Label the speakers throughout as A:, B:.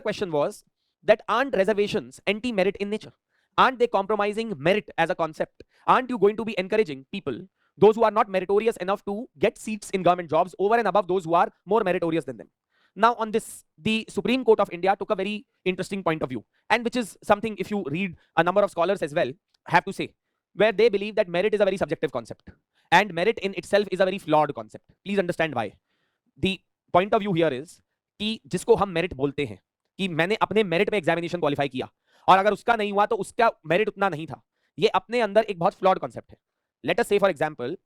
A: question was that aren't reservations anti-merit in nature? Aren't they compromising merit as a concept? Aren't you going to be encouraging people, those who are not meritorious enough to get seats in government jobs, over and above those who are more meritorious than them? Now, on this, the Supreme Court of India took a very interesting point of view, and which is something, if you read a number of scholars as well, have to say, where they believe that merit is a very subjective concept, and merit in itself is a very flawed concept. Please understand why. The point of view here is कि जिसको हम merit बोलते हैं, कि मैंने अपने merit पे examination qualify किया और अगर उसका नहीं हुआ तो उसका मेरिट उतना नहीं था, ये अपने अंदर एक बहुत फ्लॉड कॉन्सेप्ट है. Let us say for example,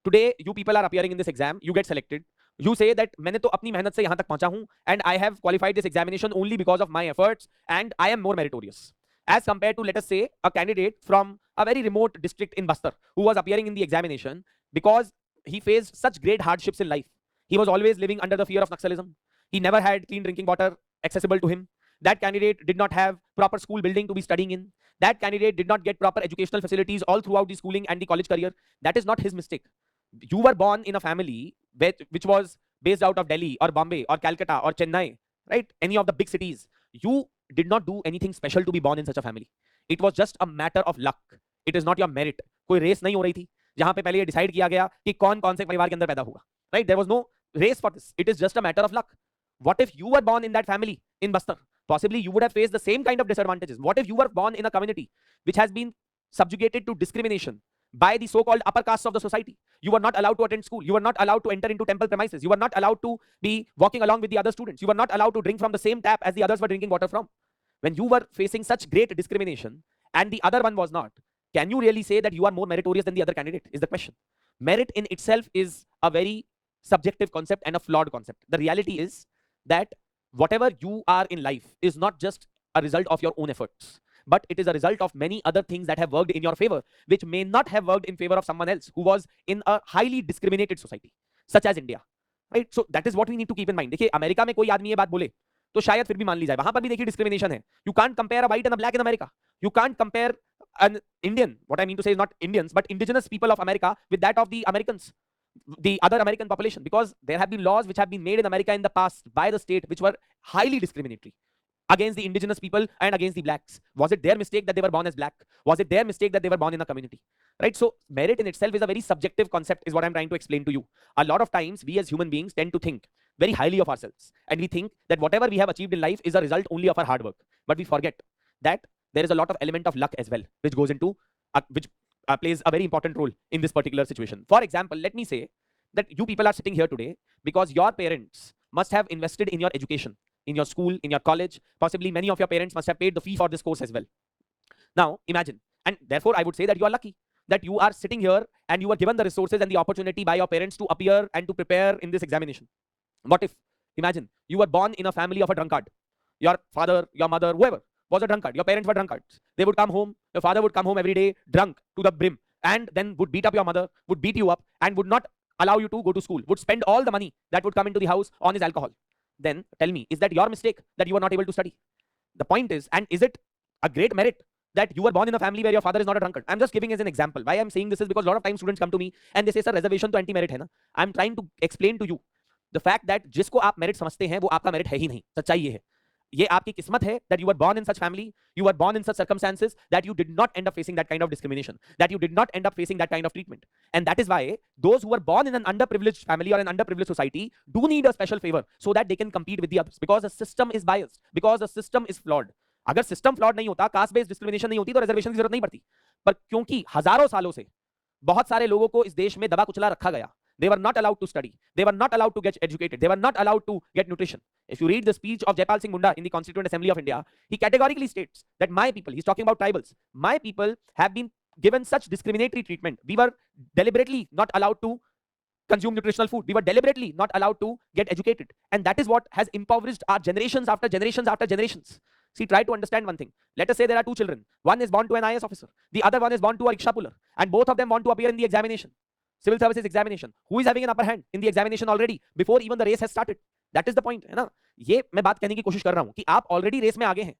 A: today you people are appearing in this exam, you get selected, you say that मैंने तो अपनी मेहनत से यहां तक पहुंचा हूं and I have qualified this examination only because of my efforts and I am more meritorious as compared to, let us say, a candidate from a very remote district in Bastar who was appearing in the examination because he faced such great hardships in life. He was always living under the fear of Naxalism. He never had clean drinking water accessible to him. That candidate did not have proper school building to be studying in. That candidate did not get proper educational facilities all throughout the schooling and the college career. That is not his mistake. You were born in a family which was based out of Delhi or Bombay or Calcutta or Chennai, right? Any of the big cities. You did not do anything special to be born in such a family. It was just a matter of luck. It is not your merit. कोई race नहीं हो रही थी जहां पे पहले ये decide किया गया कि कौन कौन से परिवार के अंदर पैदा होगा, right? There was no race for this. It is just a matter of luck. What if you were born in that family in Bastar? Possibly you would have faced the same kind of disadvantages. What if you were born in a community which has been subjugated to discrimination by the so-called upper castes of the society? You were not allowed to attend school. You were not allowed to enter into temple premises. You were not allowed to be walking along with the other students. You were not allowed to drink from the same tap as the others were drinking water from. When you were facing such great discrimination and the other one was not, can you really say that you are more meritorious than the other candidate, is the question. Merit in itself is a very subjective concept and a flawed concept. The reality is that whatever you are in life is not just a result of your own efforts, but it is a result of many other things that have worked in your favor, which may not have worked in favor of someone else who was in a highly discriminated society, such as India, right? So that is what we need to keep in mind. देखिए, America में कोई आदमी ये बात बोले तो शायद फिर भी मान ली जाए, वहां पर भी देखिए डिस्क्रिमिनेशन है. You can't compare a white and a black in America. You can't compare an Indian, what I mean to say is not Indians, but indigenous people of America with that of the Americans, the other American population, because there have been laws which have been made in America in the past by the state which were highly discriminatory against the indigenous people and against the blacks. Was it their mistake that they were born as black? Was it their mistake that they were born in a community? Right? So merit in itself is a very subjective concept, is what I'm trying to explain to you. A lot of times we as human beings tend to think very highly of ourselves, and we think that whatever we have achieved in life is a result only of our hard work. But we forget that there is a lot of element of luck as well, which goes into which plays a very important role in this particular situation. For example, let me say that you people are sitting here today because your parents must have invested in your education, in your school, in your college. Possibly many of your parents must have paid the fee for this course as well. Now imagine, and therefore I would say that you are lucky that you are sitting here and you were given the resources and the opportunity by your parents to appear and to prepare in this examination. What if, imagine, you were born in a family of a drunkard? Your father, your mother, whoever was a drunkard. Your parents were drunkards. They would come home, your father would come home every day drunk to the brim, and then would beat up your mother, would beat you up, and would not allow you to go to school, would spend all the money that would come into the house on his alcohol. Then tell me, is that your mistake that you were not able to study? The point is, and is it a great merit that you were born in a family where your father is not a drunkard? I'm just giving as an example. Why I'm saying this is because a lot of times students come to me and they say, sir, reservation to anti-merit है ना. I'm trying to explain to you the fact that जिसको आप merit समझते हैं वो आपका merit है ही नहीं. सच्चाई ये है. ये आपकी किस्मत है that you were born in such family, you were born in such circumstances that you did not end up facing that kind of discrimination, that you did not end up facing that kind of treatment. And that is why those who were born in an underprivileged family or an underprivileged society do need a special favor so that they can compete with the others, because the system is biased, because the system is flawed. अगर system flawed नहीं होता, caste based discrimination नहीं होती, तो reservation की जरूरत नहीं पड़ती. पर क्योंकि हजारों सालों से बहुत सारे लोगों को इस देश में दबा कुचला रखा गया, they were not allowed to study, they were not allowed to get educated, they were not allowed to get nutrition. If you read the speech of Jaipal Singh Munda in the Constituent Assembly of India, he categorically states that my people, he's talking about tribals, my people have been given such discriminatory treatment. We were deliberately not allowed to consume nutritional food, we were deliberately not allowed to get educated, and that is what has impoverished our generations after generations after generations. See, try to understand one thing. Let us say there are two children. One is born to an IAS officer, the other one is born to a rickshaw puller, and both of them want to appear in the examination, civil services examination. Who is having an upper hand in the examination already before even the race has started? That is the point, है ना. ये मैं बात कहने की कोशिश कर रहा हूं कि आप ऑलरेडी रेस में आगे हैं,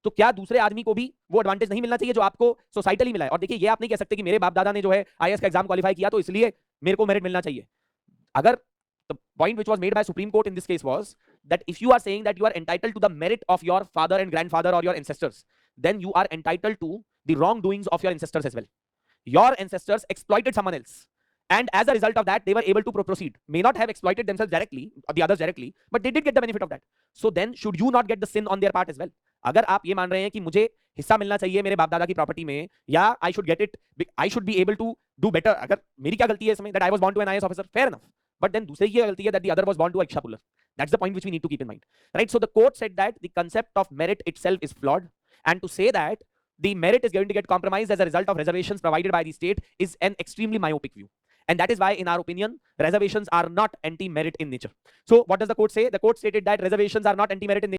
A: तो क्या दूसरे आदमी को भी वो एडवांटेज नहीं मिलना चाहिए जो आपको सोसाइटली मिला है? और देखिए, ये आप नहीं कह सकते कि मेरे बाप दादा ने जो है आईएएस का एग्जाम क्वालिफाई किया तो इसलिए मेरे को मेरिट मिलना चाहिए. अगर The point which was made by Supreme Court in this case was that if you are saying that you are entitled to the merit of your father and grandfather or your ancestors, then you are entitled to the wrongdoings of your ancestors as well. Your ancestors exploited someone else, and as a result of that they were able to proceed. May not have exploited themselves directly or the others directly, but they did get the benefit of that. So then should you not get the sin on their part as well? अगर आप ये मान रहे हैं कि मुझे हिस्सा मिलना चाहिए मेरे बाप दादा की प्रॉपर्टी में, या I should get it, I should be able to do better, अगर मेरी क्या गलती है इसमें, that I was born to an IAS officer, fair enough. But then दूसरे की गलती है that the other was born to a rickshaw puller. That's the point which we need to keep in mind, right? So the court said that the concept of merit itself is flawed, and to say that the merit is going to get compromised as a result of reservations provided by the state is an extremely myopic view. And that is why, in our opinion, reservations are not anti-merit in nature. So what does the court say? The court stated that reservations are not anti-merit in nature.